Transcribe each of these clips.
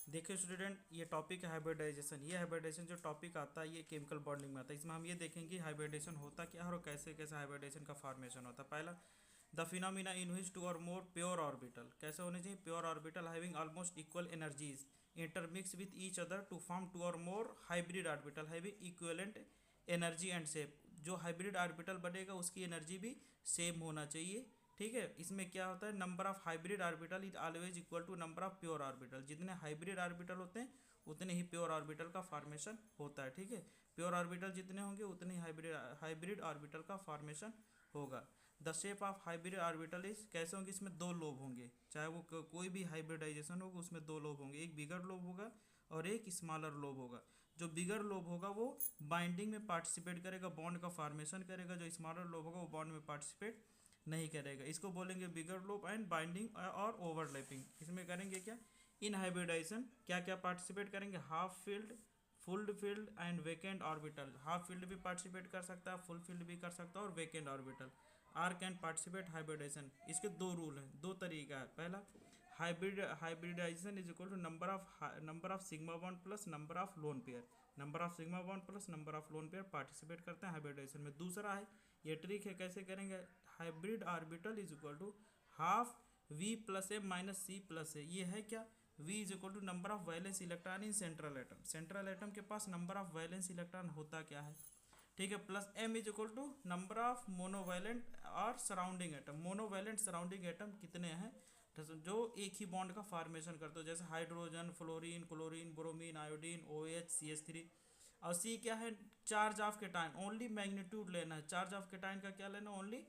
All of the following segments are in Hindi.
देखिए स्टूडेंट, ये टॉपिक है हाइब्रिडाइजेशन। ये हाइब्रिडाइजेशन जो टॉपिक आता है ये केमिकल बॉन्डिंग में आता है। इसमें हम ये देखेंगे हाइब्रिडाइजेशन होता क्या है और कैसे कैसे हाइब्रिडाइजेशन का फॉर्मेशन होता है। पहला, the phenomena in which two और मोर प्योर ऑर्बिटल कैसे होने चाहिए। Pure orbital having almost equal energies intermix with each other to form two और more hybrid orbital having equivalent energy and shape. जो हाइब्रिड ऑर्बिटल बनेगा उसकी एनर्जी भी सेम होना चाहिए। ठीक है, इसमें क्या होता है, number of hybrid orbital is always equal to number of pure orbital. जितने हाइब्रिड ऑर्बिटल होते हैं उतने ही प्योर ऑर्बिटल का फॉर्मेशन होता है। ठीक है, प्योर ऑर्बिटल जितने होंगे उतने ही हाइब्रिड ऑर्बिटल का फॉर्मेशन होगा। The shape of hybrid orbital is कैसे होंगे, इसमें दो लोब होंगे। चाहे वो कोई भी हाइब्रिडाइजेशन होगा उसमें दो लोब होंगे, एक बिगर लोब होगा और एक स्मॉलर लोब होगा। जो बिगर लोब होगा वो बाइंडिंग में पार्टिसिपेट करेगा, बॉन्ड का फॉर्मेशन करेगा। जो स्मॉलर लोब होगा वो बॉन्ड में पार्टिसिपेट नहीं करेगा। इसको बोलेंगे बिगर लोब एंड बाइंडिंग और ओवरलैपिंग। इसमें करेंगे क्या, इन हाइब्रिडाइजेशन क्या क्या पार्टिसिपेट करेंगे, half filled, full filled and vacant orbital. Half filled भी पार्टिसिपेट कर सकता है, फुल फील्ड भी कर सकता है और vacant orbital are can participate hybridization. इसके दो रूल हैं, दो तरीका है। पहला, hybridization is equal to number of sigma bond plus number of lone pair. Number of sigma bond plus number of lone pair participate करते हैं हाइब्रिडाइजेशन में। दूसरा है, ये ट्रिक है, कैसे करेंगे, hybrid orbital is equal to half V plus A minus C plus A. ये है क्या, V is equal to number of valence electron in central atom. Central atom के पास नंबर ऑफ वैलेंस इलेक्ट्रॉन होता क्या है, ठीक है, plus M is equal to number of monovalent और surrounding atom. Monovalent surrounding atom कितने हैं जो एक ही बॉन्ड का फॉर्मेशन करते हो, जैसे hydrogen, fluorine, chlorine, bromine, iodine, OH, CH3। और C क्या है, charge of cation. Only magnitude लेना है, चार्ज ऑफ केटायन का क्या लेना, only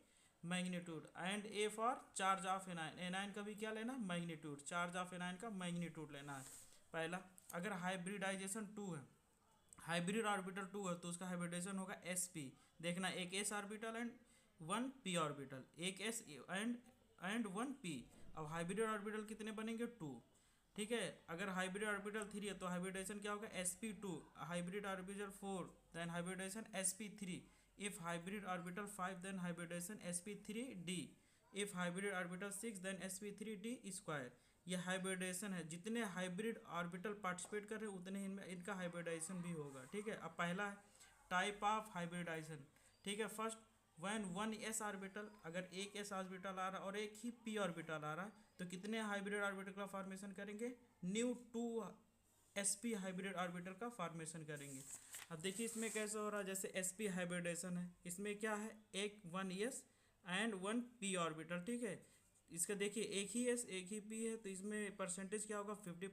magnitude. And A for charge of anion, anion का भी क्या लेना, मैग्नीट्यूड। चार्ज ऑफ एनायन का मैग्नीट्यूड लेना है पहला। अगर हाइब्रिडाइजेशन 2 है, हाइब्रिड ऑर्बिटल 2 है तो उसका हाइब्रिडाइजेशन होगा sp। देखना, एक s orbital and 1 p orbital, एक s एंड 1 p। अब हाइब्रिड ऑर्बिटल कितने बनेंगे, 2। ठीक है, अगर हाइब्रिड ऑर्बिटल 3 है तो हाइब्रिडाइजेशन क्या होगा, sp2। Hybrid orbital 4 then hybridization sp3। If hybrid orbital 5 then hybridization sp3d। If hybrid orbital 6 then sp3d square. ये हाइब्रिडाइजेशन है, जितने हाइब्रिड ऑर्बिटल पार्टिसिपेट कर रहे हैं उतने इनमें इनका हाइब्रिडाइजेशन भी होगा। ठीक है, अब पहला है टाइप ऑफ हाइब्रिडाइजेशन। ठीक है, फर्स्ट, व्हेन 1s ऑर्बिटल, अगर एक s ऑर्बिटल आ रहा है और एक ही p ऑर्बिटल आ रहा है तो कितने हाइब्रिड ऑर्बिटल का फॉर्मेशन करेंगे, न्यू 2sp हाइब्रिड ऑर्बिटल का फॉर्मेशन करेंगे। अब देखिए इसमें कैसे हो रहा है, जैसे sp हाइब्रिडाइजेशन है, इसमें क्या है, एक 1s एंड 1 p ऑर्बिटल। ठीक है, इसका देखिए एक ही s एक ही p है तो इसमें परसेंटेज क्या होगा, 50